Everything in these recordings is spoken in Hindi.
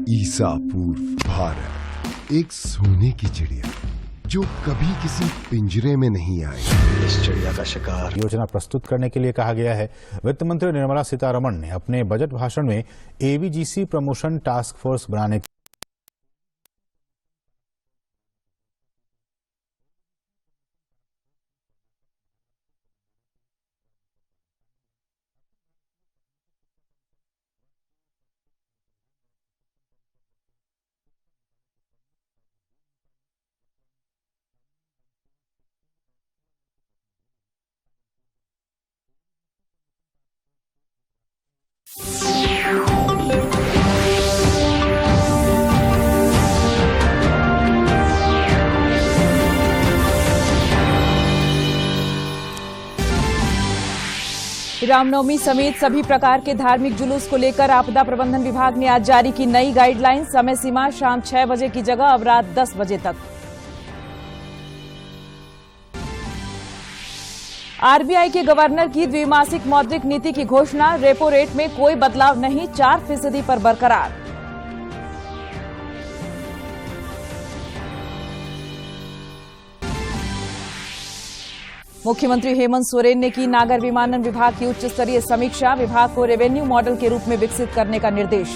ईसा पूर्व भारत, एक सोने की चिड़िया जो कभी किसी पिंजरे में नहीं आई। इस चिड़िया का शिकार योजना प्रस्तुत करने के लिए कहा गया है। वित्त मंत्री निर्मला सीतारमण ने अपने बजट भाषण में एवीजीसी प्रमोशन टास्क फोर्स बनाने रामनवमी समेत सभी प्रकार के धार्मिक जुलूस को लेकर आपदा प्रबंधन विभाग ने आज जारी की नई गाइडलाइन। समय सीमा शाम 6 बजे की जगह अब रात 10 बजे तक। आरबीआई के गवर्नर की द्विमासिक मौद्रिक नीति की घोषणा। रेपो रेट में कोई बदलाव नहीं, 4% पर बरकरार। मुख्यमंत्री हेमंत सोरेन ने की नागर विमानन विभाग की उच्च स्तरीय समीक्षा। विभाग को रेवेन्यू मॉडल के रूप में विकसित करने का निर्देश।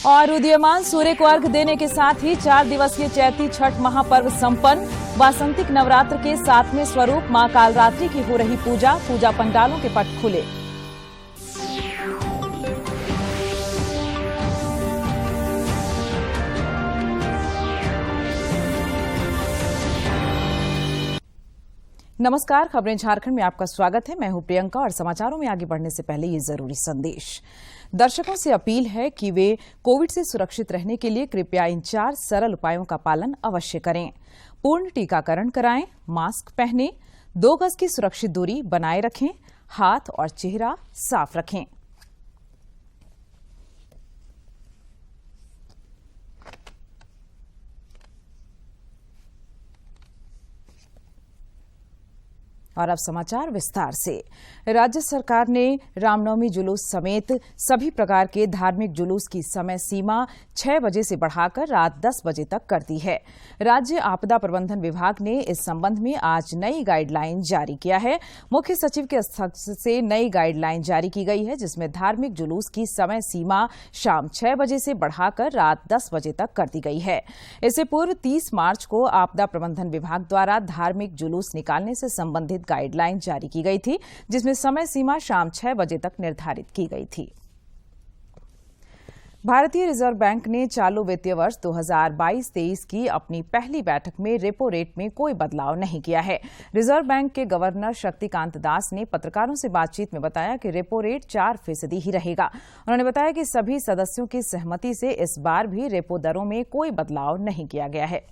और उदीयमान सूर्य को अर्घ्य देने के साथ ही 4 दिवसीय चैती छठ महापर्व संपन्न। वासंतिक नवरात्र के 7वें स्वरूप मां कालरात्रि की हो रही पूजा। पूजा पंडालों के पट खुले। नमस्कार, खबरें झारखंड में आपका स्वागत है। मैं हूं प्रियंका और समाचारों में आगे बढ़ने से पहले ये जरूरी संदेश। दर्शकों से अपील है कि वे कोविड से सुरक्षित रहने के लिए कृपया इन 4 सरल उपायों का पालन अवश्य करें। पूर्ण टीकाकरण कराएं, मास्क पहनें, 2 गज की सुरक्षित दूरी बनाए रखें, हाथ और चेहरा साफ रखें। और अब समाचार विस्तार से। राज्य सरकार ने रामनवमी जुलूस समेत सभी प्रकार के धार्मिक जुलूस की समय सीमा 6 बजे से बढ़ाकर रात 10 बजे तक कर दी है। राज्य आपदा प्रबंधन विभाग ने इस संबंध में आज नई गाइडलाइन जारी किया है। मुख्य सचिव के हस्ताक्षर से नई गाइडलाइन जारी की गई है, जिसमें धार्मिक जुलूस की समय सीमा शाम 6 बजे से बढ़ाकर रात 10 बजे तक कर दी गई है। इससे पूर्व 30 मार्च को आपदा प्रबंधन विभाग द्वारा धार्मिक जुलूस निकालने से संबंधित गाइडलाइन जारी की गई थी, जिसमें समय सीमा शाम 6 बजे तक निर्धारित की गई थी। भारतीय रिजर्व बैंक ने चालू वित्तीय वर्ष 2022-23 की अपनी पहली बैठक में रेपो रेट में कोई बदलाव नहीं किया है। रिजर्व बैंक के गवर्नर शक्तिकांत दास ने पत्रकारों से बातचीत में बताया कि रेपो रेट 4% ही रहेगा। उन्होंने बताया कि सभी सदस्यों की सहमति से इस बार भी रेपो दरों में कोई बदलाव नहीं किया गया है।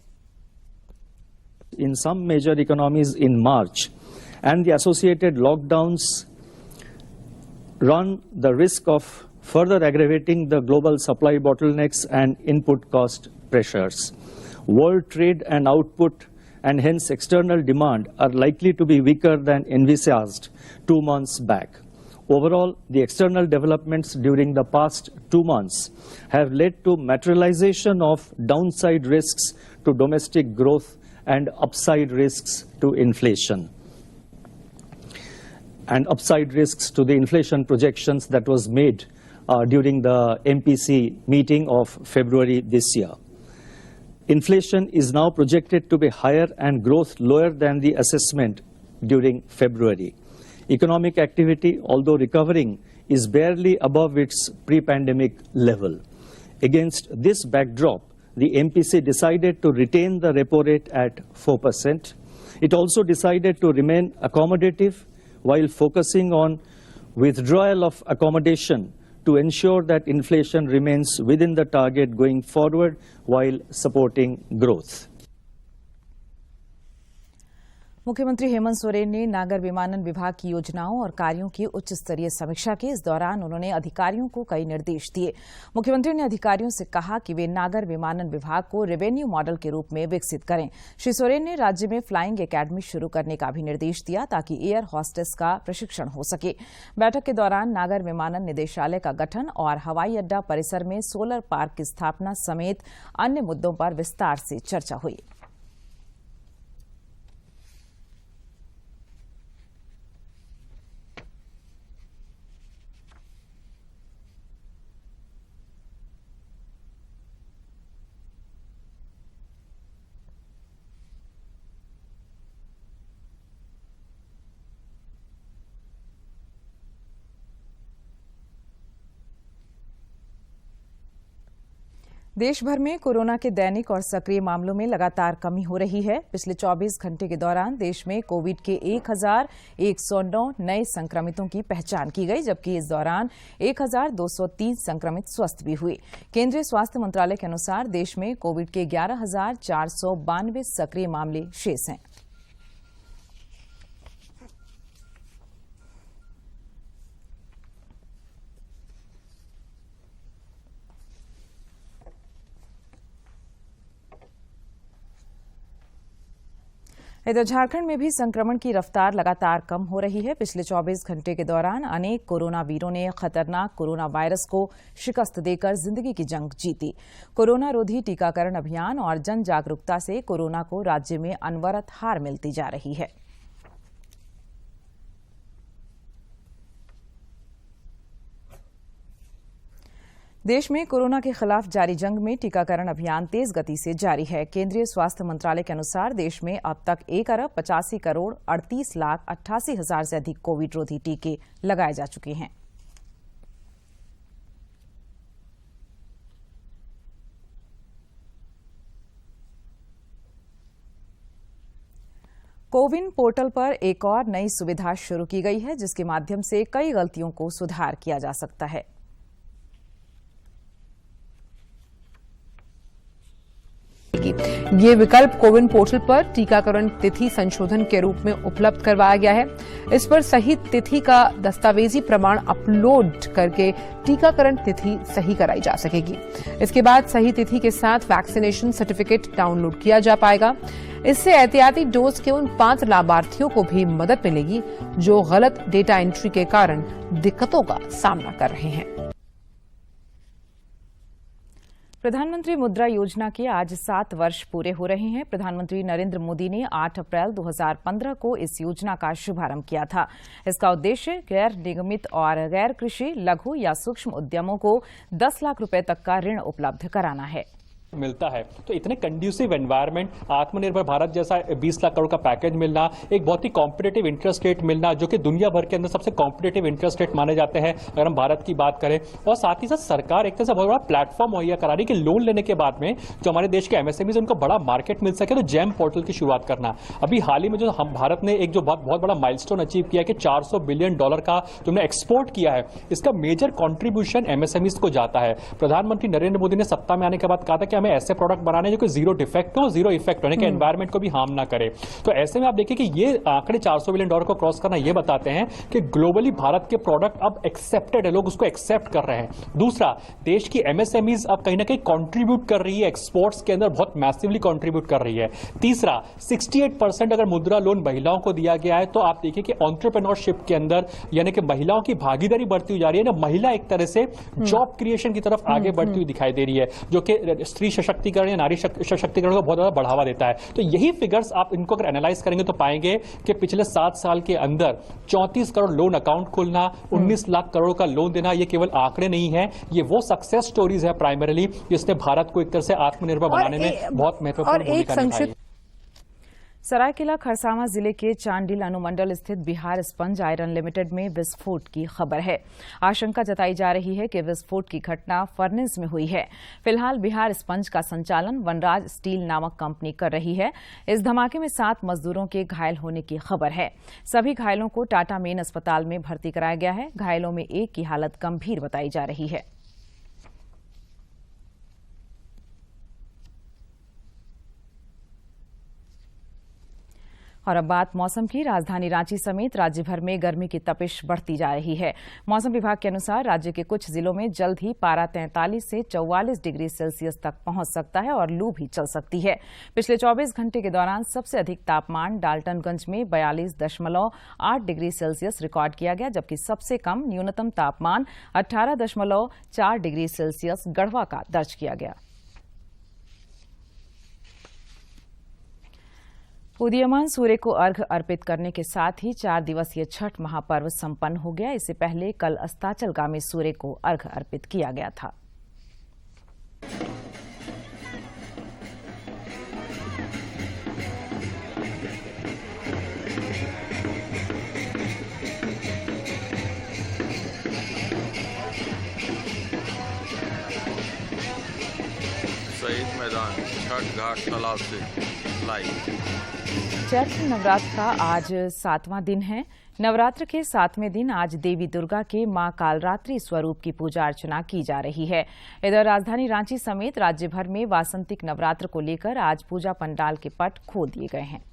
In some major economies in March, and the associated lockdowns run the risk of further aggravating the global supply bottlenecks and input cost pressures. World trade and output and hence external demand are likely to be weaker than envisaged 2 months back. Overall, the external developments during the past 2 months have led to materialization of downside risks to domestic growth and upside risks to inflation. And upside risks to the inflation projections that was made during the MPC meeting of February this year. Inflation is now projected to be higher and growth lower than the assessment during February. Economic activity, although recovering, is barely above its pre-pandemic level. Against this backdrop, the MPC decided to retain the repo rate at 4%. It also decided to remain accommodative while focusing on withdrawal of accommodation to ensure that inflation remains within the target going forward while supporting growth. मुख्यमंत्री हेमंत सोरेन ने नागर विमानन विभाग की योजनाओं और कार्यों की उच्च स्तरीय समीक्षा की। इस दौरान उन्होंने अधिकारियों को कई निर्देश दिए। मुख्यमंत्री ने अधिकारियों से कहा कि वे नागर विमानन विभाग को रेवेन्यू मॉडल के रूप में विकसित करें। श्री सोरेन ने राज्य में फ्लाइंग एकेडमी शुरू करने का भी निर्देश दिया ताकि एयर होस्टेस का प्रशिक्षण हो सके। बैठक के दौरान नागर विमानन निदेशालय का गठन और हवाई अड्डा परिसर में सोलर पार्क की स्थापना समेत अन्य मुद्दों पर विस्तार से चर्चा हुई। देश भर में कोरोना के दैनिक और सक्रिय मामलों में लगातार कमी हो रही है। पिछले 24 घंटे के दौरान देश में कोविड के 1109 नए संक्रमितों की पहचान की गई, जबकि इस दौरान 1203 संक्रमित स्वस्थ भी हुए। केंद्रीय स्वास्थ्य मंत्रालय के अनुसार देश में कोविड के 11,492 सक्रिय मामले शेष हैं। इधर झारखंड में भी संक्रमण की रफ्तार लगातार कम हो रही है। पिछले 24 घंटे के दौरान अनेक कोरोना वीरों ने खतरनाक कोरोना वायरस को शिकस्त देकर जिंदगी की जंग जीती। कोरोना रोधी टीकाकरण अभियान और जन जागरूकता से कोरोना को राज्य में अनवरत हार मिलती जा रही है। देश में कोरोना के खिलाफ जारी जंग में टीकाकरण अभियान तेज गति से जारी है। केंद्रीय स्वास्थ्य मंत्रालय के अनुसार देश में अब तक 1,85,38,88,000 से अधिक कोविड रोधी टीके लगाए जा चुके हैं। कोविन पोर्टल पर एक और नई सुविधा शुरू की गई है, जिसके माध्यम से कई गलतियों को सुधार किया जा सकता है। ये विकल्प कोविन पोर्टल पर टीकाकरण तिथि संशोधन के रूप में उपलब्ध करवाया गया है। इस पर सही तिथि का दस्तावेजी प्रमाण अपलोड करके टीकाकरण तिथि सही कराई जा सकेगी। इसके बाद सही तिथि के साथ वैक्सीनेशन सर्टिफिकेट डाउनलोड किया जा पाएगा। इससे एहतियाती डोज के उन 5 लाभार्थियों को भी मदद मिलेगी जो गलत डेटा एंट्री के कारण दिक्कतों का सामना कर रहे हैं। प्रधानमंत्री मुद्रा योजना के आज 7 वर्ष पूरे हो रहे हैं। प्रधानमंत्री नरेंद्र मोदी ने 8 अप्रैल 2015 को इस योजना का शुभारंभ किया था। इसका उद्देश्य गैर निगमित और गैर कृषि, लघु या सूक्ष्म उद्यमों को 10 लाख रुपए तक का ऋण उपलब्ध कराना है। मिलता है तो इतने कंड्यूसिव एनवायरनमेंट, आत्मनिर्भर भारत जैसा 20 लाख करोड़ का पैकेज मिलना, एक बहुत ही कॉम्पिटिटिव इंटरेस्ट रेट मिलना जो कि दुनिया भर के अंदर सबसे कॉम्पिटिटिव इंटरेस्ट रेट माने जाते हैं अगर हम भारत की बात करें, और साथ ही साथ सरकार एक तरह से बहुत बड़ा प्लेटफॉर्म मुहैया करा रही है कि लोन लेने के बाद में जो हमारे देश के एमएसएमईज उनको बड़ा मार्केट मिल सके, तो जैम पोर्टल की शुरुआत करना। अभी हाल ही में जो हम भारत ने एक जो बहुत बड़ा माइलस्टोन अचीव किया कि $400 बिलियन का जो हमने एक्सपोर्ट किया है, इसका मेजर कॉन्ट्रीब्यूशन एमएसएमईज को जाता है। प्रधानमंत्री नरेंद्र मोदी ने सत्ता में आने के बाद कहा था कि हमें ऐसे प्रोडक्ट बनाने जो कि जीरो डिफेक्ट हो, जीरो इफेक्ट हो, कि एनवायरमेंट को भी हार्म ना करे। तो ऐसे में आप देखिए कि ये आंकड़े $400 बिलियन को क्रॉस करना ये बताते हैं कि ग्लोबली भारत के प्रोडक्ट अब एक्सेप्टेड है, लोग उसको एक्सेप्ट कर रहे हैं। दूसरा, देश की एमएसएमईज अब कहीं ना कहीं कंट्रीब्यूट कर रही है, एक्सपोर्ट्स के अंदर बहुत मैसिवली कंट्रीब्यूट कर रही है। तीसरा, 68% अगर मुद्रा लोन महिलाओं को दिया गया है, तो आप देखिए कि एंटरप्रेन्योरशिप के अंदर यानी कि महिलाओं की भागीदारी बढ़ती हुई जा रही है ना, महिला एक तरह से जॉब क्रिएशन की तरफ आगे बढ़ती हुई दिखाई दे रही है, जो कि स्त्री सशक्तिकरण या नारी सशक्तिकरण को बहुत ज्यादा बढ़ावा देता है। तो यही फिगर्स आप इनको अगर एनालाइज करेंगे तो पाएंगे कि पिछले 7 साल के अंदर 34 करोड़ लोन अकाउंट खोलना, 19 लाख करोड़ का लोन देना, ये केवल आंकड़े नहीं है, ये वो सक्सेस स्टोरीज है प्राइमरीली जिसने भारत को एक तरह से आत्मनिर्भर बनाने में बहुत महत्वपूर्ण भूमिका निभाई है। सरायकेला खरसावां जिले के चांडिल अनुमंडल स्थित बिहार स्पंज आयरन लिमिटेड में विस्फोट की खबर है। आशंका जताई जा रही है कि विस्फोट की घटना फर्नेस में हुई है। फिलहाल बिहार स्पंज का संचालन वनराज स्टील नामक कंपनी कर रही है। इस धमाके में 7 मजदूरों के घायल होने की खबर है। सभी घायलों को टाटा मेन अस्पताल में भर्ती कराया गया है। घायलों में एक की हालत गंभीर बताई जा रही है। और अब बात मौसम की। राजधानी रांची समेत राज्य भर में गर्मी की तपिश बढ़ती जा रही है। मौसम विभाग के अनुसार राज्य के कुछ जिलों में जल्द ही पारा 43 से 44 डिग्री सेल्सियस तक पहुंच सकता है और लू भी चल सकती है। पिछले 24 घंटे के दौरान सबसे अधिक तापमान डाल्टनगंज में 42.8 डिग्री सेल्सियस रिकॉर्ड किया गया, जबकि सबसे कम न्यूनतम तापमान 18.4 डिग्री सेल्सियस गढ़वा का दर्ज किया गया। उदीयमान सूर्य को अर्घ्य अर्पित करने के साथ ही 4 दिवसीय छठ महापर्व संपन्न हो गया। इससे पहले कल अस्ताचलगामी सूर्य को अर्घ्य अर्पित किया गया था। शहीद मैदान छठ घाट तालाब से लाइव। चैत्र नवरात्र का आज 7वां दिन है। नवरात्र के 7वें दिन आज देवी दुर्गा के मां कालरात्रि स्वरूप की पूजा अर्चना की जा रही है। इधर राजधानी रांची समेत राज्य भर में वासंतिक नवरात्र को लेकर आज पूजा पंडाल के पट खोल दिए गए हैं।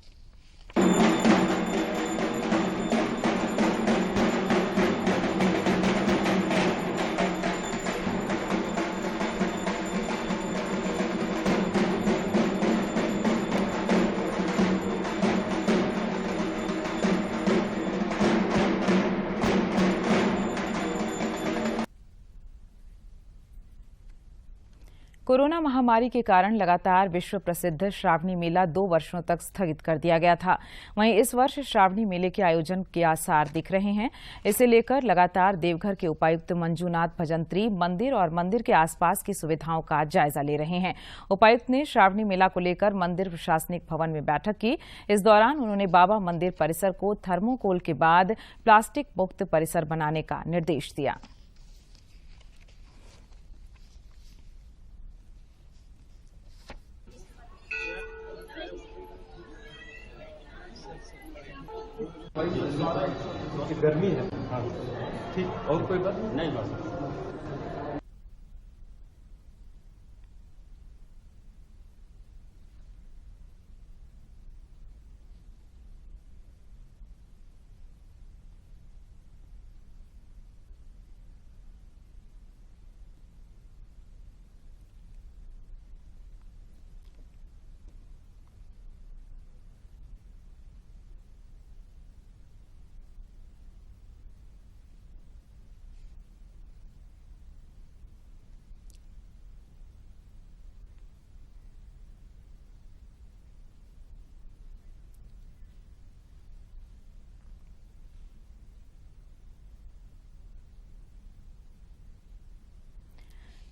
कोरोना महामारी के कारण लगातार विश्व प्रसिद्ध श्रावणी मेला 2 वर्षों तक स्थगित कर दिया गया था। वहीं इस वर्ष श्रावणी मेले के आयोजन के आसार दिख रहे हैं। इसे लेकर लगातार देवघर के उपायुक्त मंजूनाथ भजंत्री मंदिर और मंदिर के आसपास की सुविधाओं का जायजा ले रहे हैं। उपायुक्त ने श्रावणी मेला को लेकर मंदिर प्रशासनिक भवन में बैठक की। इस दौरान उन्होंने बाबा मंदिर परिसर को थर्मोकोल के बाद प्लास्टिक मुक्त परिसर बनाने का निर्देश दिया। गर्मी है। हाँ ठीक, और कोई बात नहीं बस।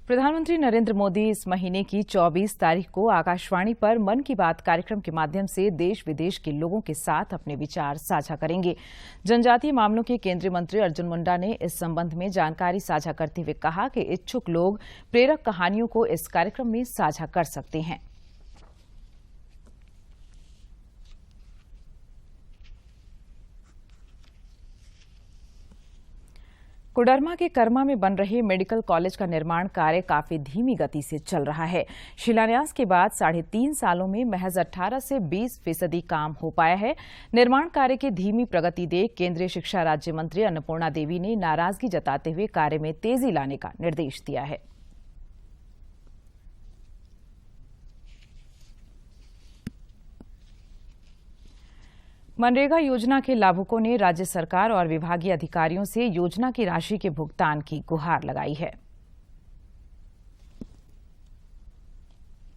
प्रधानमंत्री नरेंद्र मोदी इस महीने की 24 तारीख को आकाशवाणी पर मन की बात कार्यक्रम के माध्यम से देश विदेश के लोगों के साथ अपने विचार साझा करेंगे। जनजातीय मामलों के केंद्रीय मंत्री अर्जुन मुंडा ने इस संबंध में जानकारी साझा करते हुए कहा कि इच्छुक लोग प्रेरक कहानियों को इस कार्यक्रम में साझा कर सकते हैं। कोडरमा के कर्मा में बन रहे मेडिकल कॉलेज का निर्माण कार्य काफी धीमी गति से चल रहा है। शिलान्यास के बाद 3.5 सालों में महज 18 से 20% काम हो पाया है। निर्माण कार्य की धीमी प्रगति देख केंद्रीय शिक्षा राज्य मंत्री अन्नपूर्णा देवी ने नाराजगी जताते हुए कार्य में तेजी लाने का निर्देश दिया है। मनरेगा योजना के लाभुकों ने राज्य सरकार और विभागीय अधिकारियों से योजना की राशि के भुगतान की गुहार लगाई है।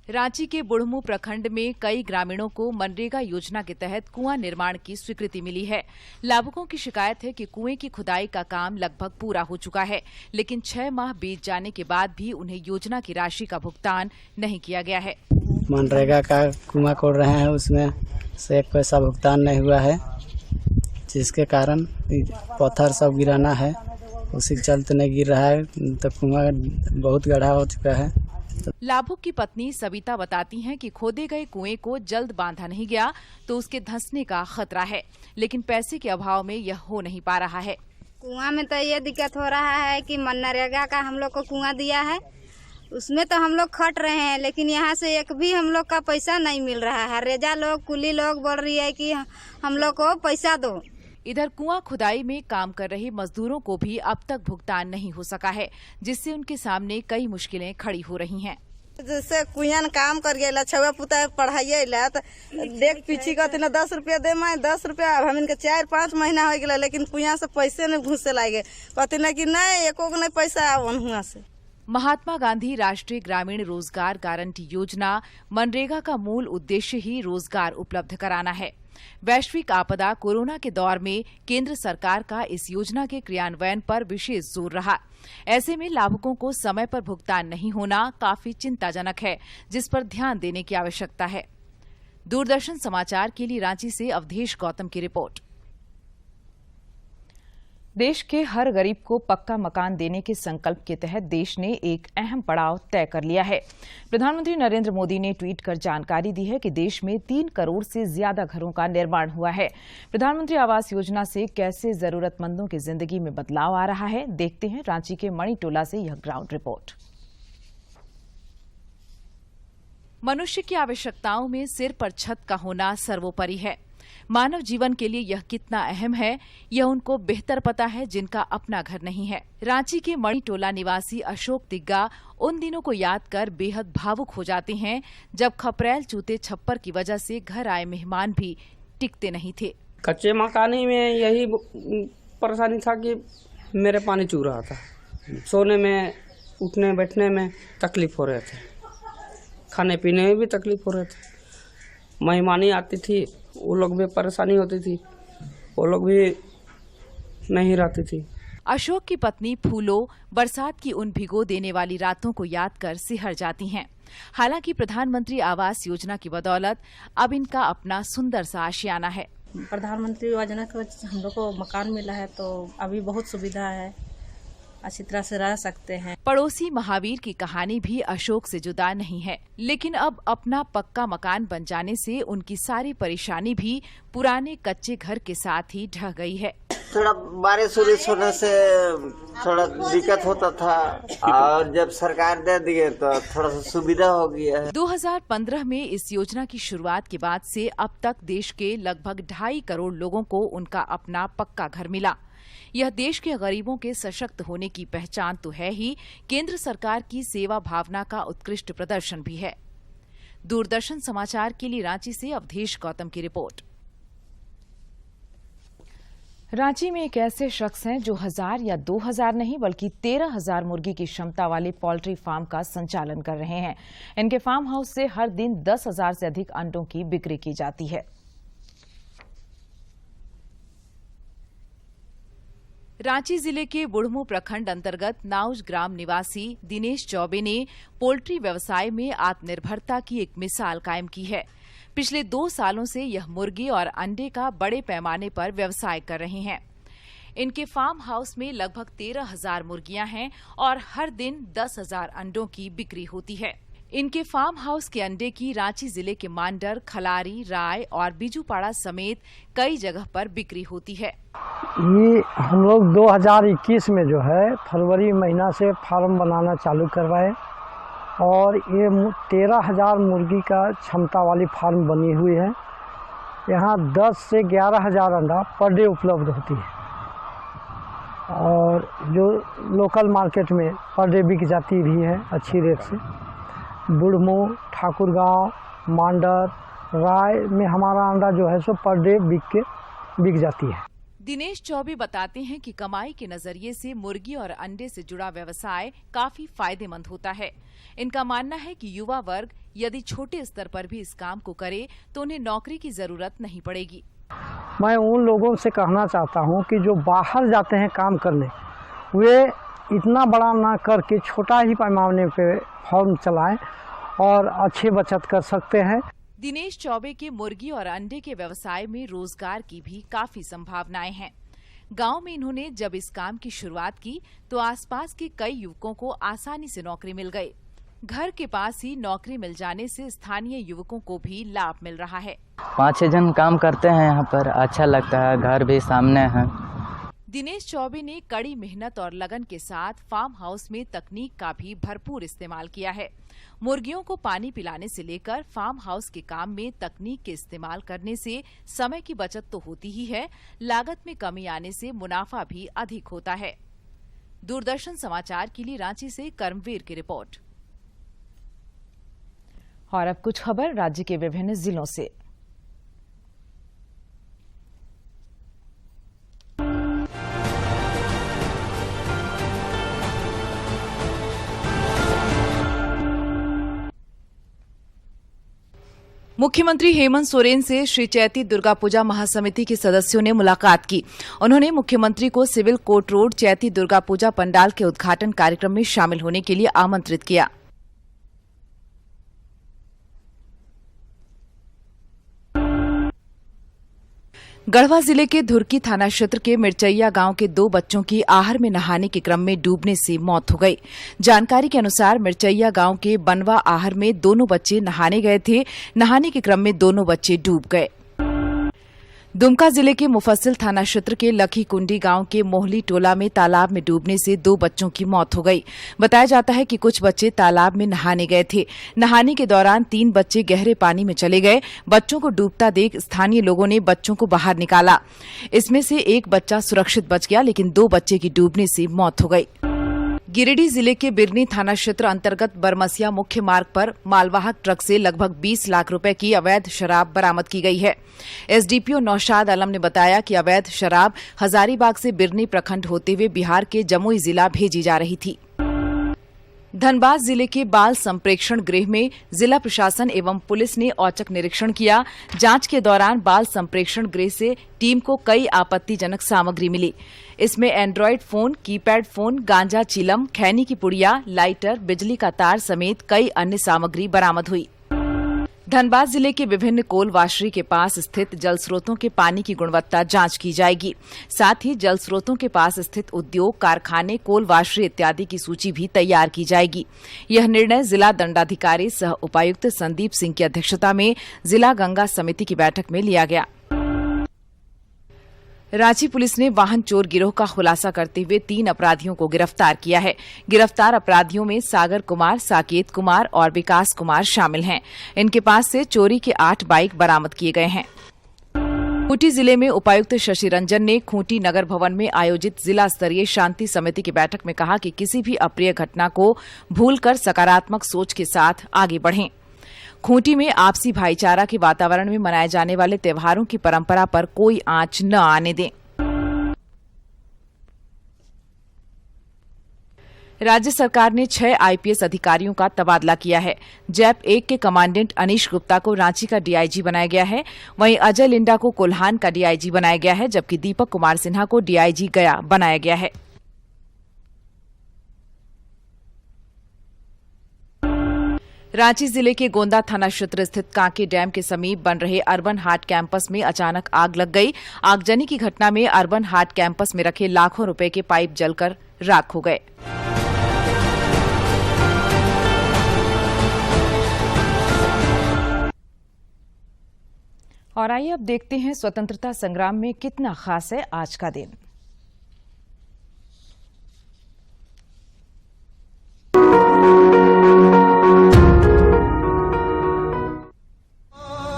रांची के बुढ़मू प्रखंड में कई ग्रामीणों को मनरेगा योजना के तहत कुआं निर्माण की स्वीकृति मिली है। लाभुकों की शिकायत है कि कुएं की खुदाई का काम लगभग पूरा हो चुका है, लेकिन 6 माह बीत जाने के बाद भी उन्हें योजना की राशि का भुगतान नहीं किया गया है। मनरेगा का कुआं खोद रहे हैं, उसमें से एक पैसा भुगतान नहीं हुआ है, जिसके कारण पत्थर सब गिराना है, उसी के चलते नहीं गिर रहा है, तो कुआं बहुत गढ़ा हो चुका है। लाभुक की पत्नी सविता बताती हैं कि खोदे गए कुएं को जल्द बांधा नहीं गया तो उसके धंसने का खतरा है, लेकिन पैसे के अभाव में यह हो नहीं पा रहा है। कुआं में तो ये दिक्कत हो रहा है कि मनरेगा का हम लोग को कुआं दिया है, उसमें तो हम लोग खट रहे हैं, लेकिन यहाँ से एक भी हम लोग का पैसा नहीं मिल रहा है। रेजा लोग, कुली लोग बोल रही है कि हम लोग को पैसा दो। इधर कुआं खुदाई में काम कर रहे मजदूरों को भी अब तक भुगतान नहीं हो सका है, जिससे उनके सामने कई मुश्किलें खड़ी हो रही हैं। जैसे कुआं काम कर गया, छुआ पुता पढ़ाइए ला तो देख पीछी कहते न 10 रुपया दे, मैं 10 रुपया। अब हम इनके 4-5 महीना हो गया, लेकिन कुआं से पैसे नहीं घुसे लागे। कहते न कि नहीं, एको को नहीं पैसा आवन हुआ से। महात्मा गांधी राष्ट्रीय ग्रामीण रोजगार गारंटी योजना मनरेगा का मूल उद्देश्य ही रोजगार उपलब्ध कराना है। वैश्विक आपदा कोरोना के दौर में केंद्र सरकार का इस योजना के क्रियान्वयन पर विशेष जोर रहा। ऐसे में लाभुकों को समय पर भुगतान नहीं होना काफी चिंताजनक है, जिस पर ध्यान देने की आवश्यकता है। दूरदर्शन समाचार के लिए रांची से अवधेश गौतम की रिपोर्ट। देश के हर गरीब को पक्का मकान देने के संकल्प के तहत देश ने एक अहम पड़ाव तय कर लिया है। प्रधानमंत्री नरेंद्र मोदी ने ट्वीट कर जानकारी दी है कि देश में 3 करोड़ से ज्यादा घरों का निर्माण हुआ है। प्रधानमंत्री आवास योजना से कैसे जरूरतमंदों की जिंदगी में बदलाव आ रहा है, देखते हैं रांची के मणिटोला से यह ग्राउंड रिपोर्ट। मनुष्य की आवश्यकताओं में सिर पर छत का होना सर्वोपरि है। मानव जीवन के लिए यह कितना अहम है, यह उनको बेहतर पता है जिनका अपना घर नहीं है। रांची के मणिटोला निवासी अशोक तिग्गा उन दिनों को याद कर बेहद भावुक हो जाते हैं जब खपरेल चूते छप्पर की वजह से घर आए मेहमान भी टिकते नहीं थे। कच्चे मकान में यही परेशानी था कि मेरे पानी चू रहा था, सोने में, उठने बैठने में तकलीफ हो रहे थे, खाने पीने में भी तकलीफ हो रहे थे। मेहमानी आती थी, वो लोग भी परेशानी होती थी, वो लोग भी नहीं रहती थी। अशोक की पत्नी फूलो बरसात की उन भिगो देने वाली रातों को याद कर सिहर जाती हैं। हालांकि प्रधानमंत्री आवास योजना की बदौलत अब इनका अपना सुंदर सा आशियाना है। प्रधानमंत्री योजना को हम लोग को मकान मिला है तो अभी बहुत सुविधा है, अच्छी तरह से रह सकते हैं। पड़ोसी महावीर की कहानी भी अशोक से जुदा नहीं है, लेकिन अब अपना पक्का मकान बन जाने से उनकी सारी परेशानी भी पुराने कच्चे घर के साथ ही ढह गई है। थोड़ा बारिश उरिश होने से थोड़ा दिक्कत होता था, और जब सरकार दे दिए तो थोड़ा सा सुविधा हो गया है। 2015 में इस योजना की शुरुआत के बाद से अब तक देश के लगभग 2.5 करोड़ लोगों को उनका अपना पक्का घर मिला। यह देश के गरीबों के सशक्त होने की पहचान तो है ही, केंद्र सरकार की सेवा भावना का उत्कृष्ट प्रदर्शन भी है। दूरदर्शन समाचार के लिए रांची से अवधेश गौतम की रिपोर्ट। रांची में एक ऐसे शख्स हैं जो 1000 या 2000 नहीं बल्कि 13,000 मुर्गी की क्षमता वाले पोल्ट्री फार्म का संचालन कर रहे हैं। इनके फार्म हाउस से हर दिन 10,000 से अधिक अंडों की बिक्री की जाती है। रांची जिले के बुढ़मू प्रखंड अंतर्गत नाउज ग्राम निवासी दिनेश चौबे ने पोल्ट्री व्यवसाय में आत्मनिर्भरता की एक मिसाल कायम की है। पिछले 2 सालों से यह मुर्गी और अंडे का बड़े पैमाने पर व्यवसाय कर रहे हैं। इनके फार्म हाउस में लगभग 13,000 मुर्गियां हैं और हर दिन 10,000 अंडों की बिक्री होती है। इनके फार्म हाउस के अंडे की रांची जिले के मांडर, खलारी, राय और बिजूपाड़ा समेत कई जगह पर बिक्री होती है। ये हम लोग 2021 में जो है फरवरी महीना से फार्म बनाना चालू करवाए और ये 13,000 मुर्गी का क्षमता वाली फार्म बनी हुई है। यहाँ 10 से 11,000 अंडा पर डे उपलब्ध होती है और जो लोकल मार्केट में पर डे बिक जाती भी है अच्छी रेट से। बुढ़मू, ठाकुरगांव, मांडर, राय में हमारा अंडा जो है सो पर डे बिक जाती है। दिनेश चौबे बताते हैं कि कमाई के नजरिए से मुर्गी और अंडे से जुड़ा व्यवसाय काफी फायदेमंद होता है। इनका मानना है कि युवा वर्ग यदि छोटे स्तर पर भी इस काम को करे तो उन्हें नौकरी की जरूरत नहीं पड़ेगी। मैं उन लोगों से कहना चाहता हूं कि जो बाहर जाते हैं काम करने, वे इतना बड़ा ना करके छोटा ही पैमाने पे फार्म चलाएं और अच्छी बचत कर सकते हैं। दिनेश चौबे के मुर्गी और अंडे के व्यवसाय में रोजगार की भी काफी संभावनाएं हैं। गांव में इन्होंने जब इस काम की शुरुआत की तो आसपास के कई युवकों को आसानी से नौकरी मिल गई। घर के पास ही नौकरी मिल जाने से स्थानीय युवकों को भी लाभ मिल रहा है। 5-6 जन काम करते हैं यहाँ पर, अच्छा लगता है, घर भी सामने है। दिनेश चौबे ने कड़ी मेहनत और लगन के साथ फार्म हाउस में तकनीक का भी भरपूर इस्तेमाल किया है। मुर्गियों को पानी पिलाने से लेकर फार्म हाउस के काम में तकनीक के इस्तेमाल करने से समय की बचत तो होती ही है, लागत में कमी आने से मुनाफा भी अधिक होता है। दूरदर्शन समाचार के लिए रांची से कर्मवीर की रिपोर्ट। और अब कुछ खबर राज्य के विभिन्न जिलों से। मुख्यमंत्री हेमंत सोरेन से श्री चैती दुर्गा पूजा महासमिति के सदस्यों ने मुलाकात की। उन्होंने मुख्यमंत्री को civil court road Chaiti Durga Puja pandal के उद्घाटन कार्यक्रम में शामिल होने के लिए आमंत्रित किया। गढ़वा जिले के धुरकी थाना क्षेत्र के मिर्चैया गांव के 2 बच्चों की आहर में नहाने के क्रम में डूबने से मौत हो गई। जानकारी के अनुसार मिर्चैया गांव के बनवा आहर में दोनों बच्चे नहाने गए थे। नहाने के क्रम में दोनों बच्चे डूब गए। दुमका जिले के मुफस्सिल थाना क्षेत्र के लखी कुंडी गांव के मोहली टोला में तालाब में डूबने से 2 बच्चों की मौत हो गई। बताया जाता है कि कुछ बच्चे तालाब में नहाने गए थे। नहाने के दौरान 3 बच्चे गहरे पानी में चले गए। बच्चों को डूबता देख स्थानीय लोगों ने बच्चों को बाहर निकाला। इसमें से एक बच्चा सुरक्षित बच गया, लेकिन 2 बच्चे की डूबने से मौत हो गई। गिरिडीह जिले के बिरनी थाना क्षेत्र अंतर्गत बरमसिया मुख्य मार्ग पर मालवाहक ट्रक से लगभग 20 लाख रुपए की अवैध शराब बरामद की गई है। एसडीपीओ नौशाद आलम ने बताया कि अवैध शराब हजारीबाग से बिरनी प्रखंड होते हुए बिहार के जमुई जिला भेजी जा रही थी। धनबाद जिले के बाल संप्रेक्षण गृह में जिला प्रशासन एवं पुलिस ने औचक निरीक्षण किया। जांच के दौरान बाल संप्रेक्षण गृह से टीम को कई आपत्तिजनक सामग्री मिली। इसमें एंड्रॉयड फोन, कीपैड फोन, गांजा चिलम, खैनी की पुड़िया, लाइटर, बिजली का तार समेत कई अन्य सामग्री बरामद हुई। धनबाद जिले के विभिन्न कोल वाशरी के पास स्थित जल स्रोतों के पानी की गुणवत्ता जांच की जाएगी। साथ ही जल स्रोतों के पास स्थित उद्योग, कारखाने, कोल वाशरी इत्यादि की सूची भी तैयार की जाएगी। यह निर्णय जिला दंडाधिकारी सह उपायुक्त संदीप सिंह की अध्यक्षता में जिला गंगा समिति की बैठक में लिया गया। रांची पुलिस ने वाहन चोर गिरोह का खुलासा करते हुए 3 अपराधियों को गिरफ्तार किया है। गिरफ्तार अपराधियों में सागर कुमार, साकेत कुमार और विकास कुमार शामिल हैं। इनके पास से चोरी के 8 बाइक बरामद किए गए हैं। खूंटी जिले में उपायुक्त शशि रंजन ने खूंटी नगर भवन में आयोजित जिला स्तरीय शांति समिति की बैठक में कहा कि किसी भी अप्रिय घटना को भूलकर सकारात्मक सोच के साथ आगे बढ़ें। खूंटी में आपसी भाईचारा के वातावरण में मनाए जाने वाले त्योहारों की परंपरा पर कोई आंच न आने दें। राज्य सरकार ने 6 आईपीएस अधिकारियों का तबादला किया है। जैप 1 के कमांडेंट अनीश गुप्ता को रांची का डीआईजी बनाया गया है। वहीं अजय लिंडा को कोल्हान का डीआईजी बनाया गया है, जबकि दीपक कुमार सिन्हा को डीआईजी गया बनाया गया है। रांची जिले के गोंदा थाना क्षेत्र स्थित कांके डैम के समीप बन रहे अर्बन हाट कैंपस में अचानक आग लग गई। आगजनी की घटना में अर्बन हाट कैंपस में रखे लाखों रुपए के पाइप जलकर राख हो गए। और आइए अब देखते हैं स्वतंत्रता संग्राम में कितना खास है आज का दिन।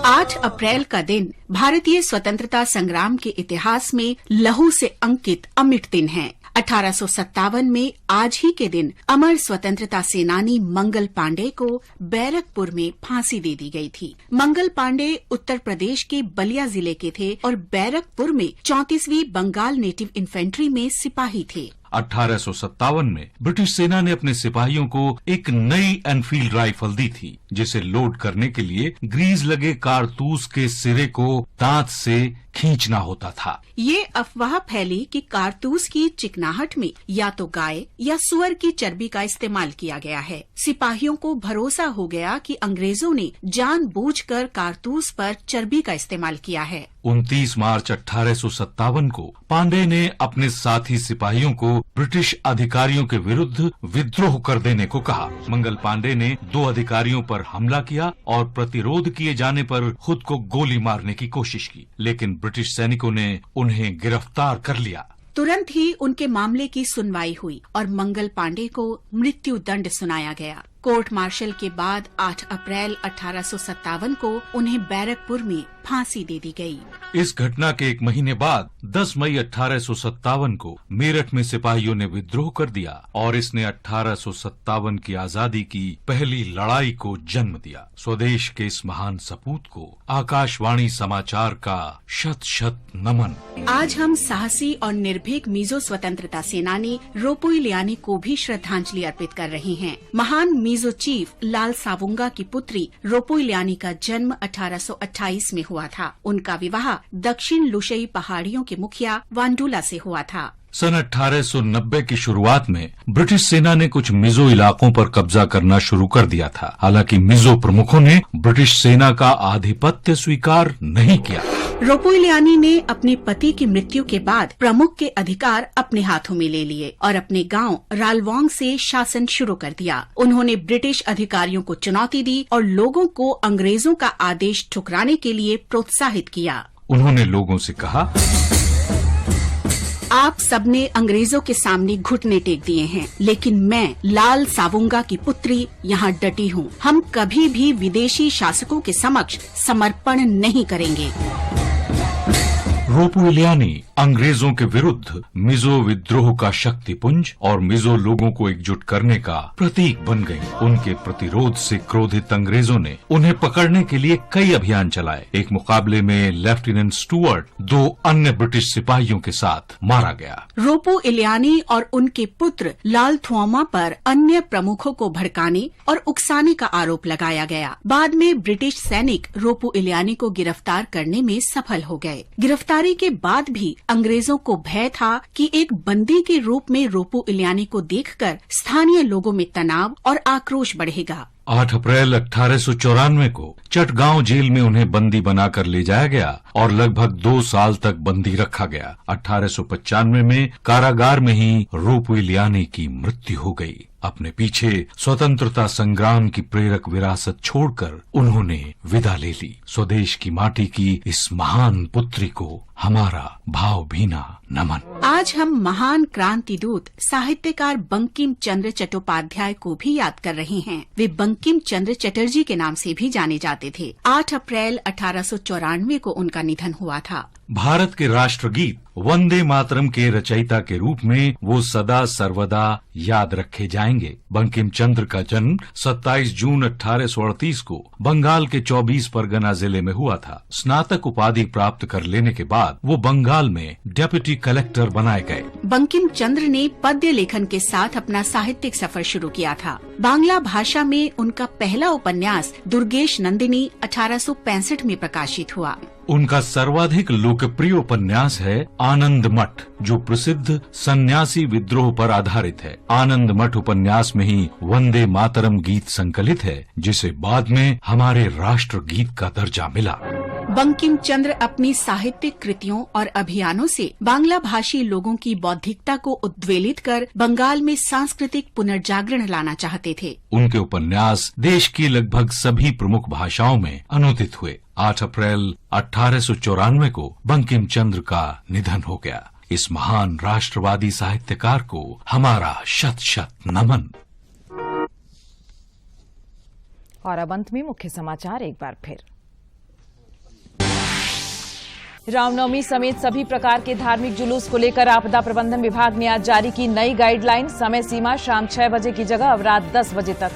8 अप्रैल का दिन भारतीय स्वतंत्रता संग्राम के इतिहास में लहू से अंकित अमिट दिन है। 1857 में आज ही के दिन अमर स्वतंत्रता सेनानी मंगल पांडे को बैरकपुर में फांसी दे दी गई थी। मंगल पांडे उत्तर प्रदेश के बलिया जिले के थे और बैरकपुर में 34वीं बंगाल नेटिव इन्फेंट्री में सिपाही थे। 1857 में ब्रिटिश सेना ने अपने सिपाहियों को एक नई एनफील्ड राइफल दी थी, जिसे लोड करने के लिए ग्रीज लगे कारतूस के सिरे को दांत से खींचना होता था। ये अफवाह फैली कि कारतूस की चिकनाहट में या तो गाय या सुअर की चर्बी का इस्तेमाल किया गया है। सिपाहियों को भरोसा हो गया कि अंग्रेजों ने जानबूझकर कारतूस पर चर्बी का इस्तेमाल किया है। 29 मार्च 1857 को पांडे ने अपने साथी सिपाहियों को ब्रिटिश अधिकारियों के विरुद्ध विद्रोह कर देने को कहा। मंगल पांडे ने 2 अधिकारियों पर हमला किया और प्रतिरोध किए जाने पर खुद को गोली मारने की कोशिश की, लेकिन ब्रिटिश सैनिकों ने उन्हें गिरफ्तार कर लिया। तुरंत ही उनके मामले की सुनवाई हुई और मंगल पांडे को मृत्यु दंड सुनाया गया। कोर्ट मार्शल के बाद 8 अप्रैल 1857 को उन्हें बैरकपुर में फांसी दे दी गई। इस घटना के एक महीने बाद 10 मई 1857 को मेरठ में सिपाहियों ने विद्रोह कर दिया और इसने 1857 की आजादी की पहली लड़ाई को जन्म दिया। स्वदेश के इस महान सपूत को आकाशवाणी समाचार का शत शत नमन। आज हम साहसी और निर्भीक मिजो स्वतंत्रता सेनानी रोपुई लियानी को भी श्रद्धांजलि अर्पित कर रहे हैं। महान मिजो चीफ लाल सावुंगा की पुत्री रोपुई लियानी का जन्म 1828 में हुआ था। उनका विवाह दक्षिण लुशई पहाड़ियों के मुखिया वांडुला से हुआ था। सन 1890 की शुरुआत में ब्रिटिश सेना ने कुछ मिजो इलाकों पर कब्जा करना शुरू कर दिया था। हालांकि मिजो प्रमुखों ने ब्रिटिश सेना का आधिपत्य स्वीकार नहीं किया। रोपुई लियानी ने अपने पति की मृत्यु के बाद प्रमुख के अधिकार अपने हाथों में ले लिए और अपने गांव रालवांग से शासन शुरू कर दिया। उन्होंने ब्रिटिश अधिकारियों को चुनौती दी और लोगों को अंग्रेजों का आदेश ठुकराने के लिए प्रोत्साहित किया। उन्होंने लोगों से कहा, आप सबने अंग्रेजों के सामने घुटने टेक दिए हैं, लेकिन मैं लाल सावुंगा की पुत्री यहाँ डटी हूँ। हम कभी भी विदेशी शासकों के समक्ष समर्पण नहीं करेंगे। रोपुई लियानी अंग्रेजों के विरुद्ध मिजो विद्रोह का शक्तिपुंज और मिजो लोगों को एकजुट करने का प्रतीक बन गई। उनके प्रतिरोध से क्रोधित अंग्रेजों ने उन्हें पकड़ने के लिए कई अभियान चलाए। एक मुकाबले में लेफ्टिनेंट स्टुअर्ट 2 अन्य ब्रिटिश सिपाहियों के साथ मारा गया। रोपु इलियानी और उनके पुत्र लाल थुआमा पर अन्य प्रमुखों को भड़काने और उकसाने का आरोप लगाया गया। बाद में ब्रिटिश सैनिक रोपु इलियानी को गिरफ्तार करने में सफल हो गए। गिरफ्तारी के बाद भी अंग्रेजों को भय था कि एक बंदी के रूप में रोपु इलियानी को देखकर स्थानीय लोगों में तनाव और आक्रोश बढ़ेगा। 8 अप्रैल 1894 को चटगांव जेल में उन्हें बंदी बनाकर ले जाया गया और लगभग 2 साल तक बंदी रखा गया। 1895 में कारागार में ही रोपुई लियानी की मृत्यु हो गई। अपने पीछे स्वतंत्रता संग्राम की प्रेरक विरासत छोड़कर उन्होंने विदा ले ली। स्वदेश की माटी की इस महान पुत्री को हमारा भावभीना नमन। आज हम महान क्रांति दूत साहित्यकार बंकिम चंद्र चट्टोपाध्याय को भी याद कर रहे हैं। वे बंकिम चंद्र चटर्जी के नाम से भी जाने जाते थे। 8 अप्रैल 1894 को उनका निधन हुआ था। भारत के राष्ट्रगीत वंदे मातरम के रचयिता के रूप में वो सदा सर्वदा याद रखे जाएंगे। बंकिम चंद्र का जन्म 27 जून 1838 को बंगाल के 24 परगना जिले में हुआ था। स्नातक उपाधि प्राप्त कर लेने के बाद वो बंगाल में डेप्यूटी कलेक्टर बनाए गए। बंकिम चंद्र ने पद्य लेखन के साथ अपना साहित्यिक सफर शुरू किया था। बांग्ला भाषा में उनका पहला उपन्यास दुर्गेश नंदिनी 1865 में प्रकाशित हुआ। उनका सर्वाधिक लोकप्रिय उपन्यास है आनंद मठ, जो प्रसिद्ध सन्यासी विद्रोह पर आधारित है। आनंद मठ उपन्यास में ही वंदे मातरम गीत संकलित है, जिसे बाद में हमारे राष्ट्र गीत का दर्जा मिला। बंकिम चंद्र अपनी साहित्यिक कृतियों और अभियानों से बांग्ला भाषी लोगों की बौद्धिकता को उद्वेलित कर बंगाल में सांस्कृतिक पुनर्जागरण लाना चाहते थे। उनके उपन्यास देश की लगभग सभी प्रमुख भाषाओं में अनुदित हुए। 8 अप्रैल 1894 को बंकिम चंद्र का निधन हो गया। इस महान राष्ट्रवादी साहित्यकार को हमारा शत शत नमन। और अब अंत में मुख्य समाचार एक बार फिर। रामनवमी समेत सभी प्रकार के धार्मिक जुलूस को लेकर आपदा प्रबंधन विभाग ने आज जारी की नई गाइडलाइन। समय सीमा शाम 6 बजे की जगह अब रात 10 बजे तक।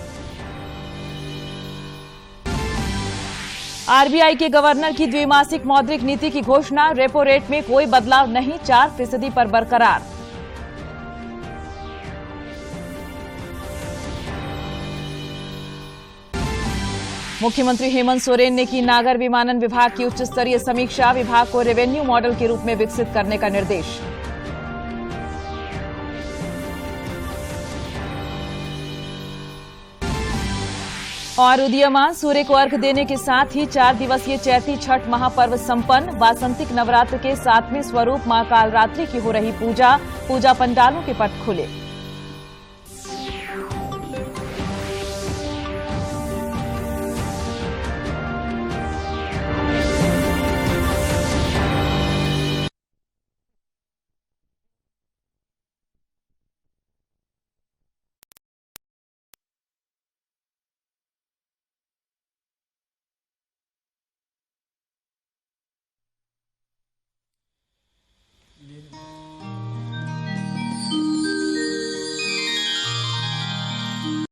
आरबीआई के गवर्नर की द्विमासिक मौद्रिक नीति की घोषणा। रेपो रेट में कोई बदलाव नहीं, 4% पर बरकरार। मुख्यमंत्री हेमंत सोरेन ने की नागर विमानन विभाग की उच्च स्तरीय समीक्षा। विभाग को रेवेन्यू मॉडल के रूप में विकसित करने का निर्देश। और उदीयमान सूर्य को अर्घ्य देने के साथ ही 4 दिवसीय चैती छठ महापर्व संपन्न। वासंतिक नवरात्र के 7वें स्वरूप मां कालरात्रि की हो रही पूजा। पूजा पंडालों के पट खुले।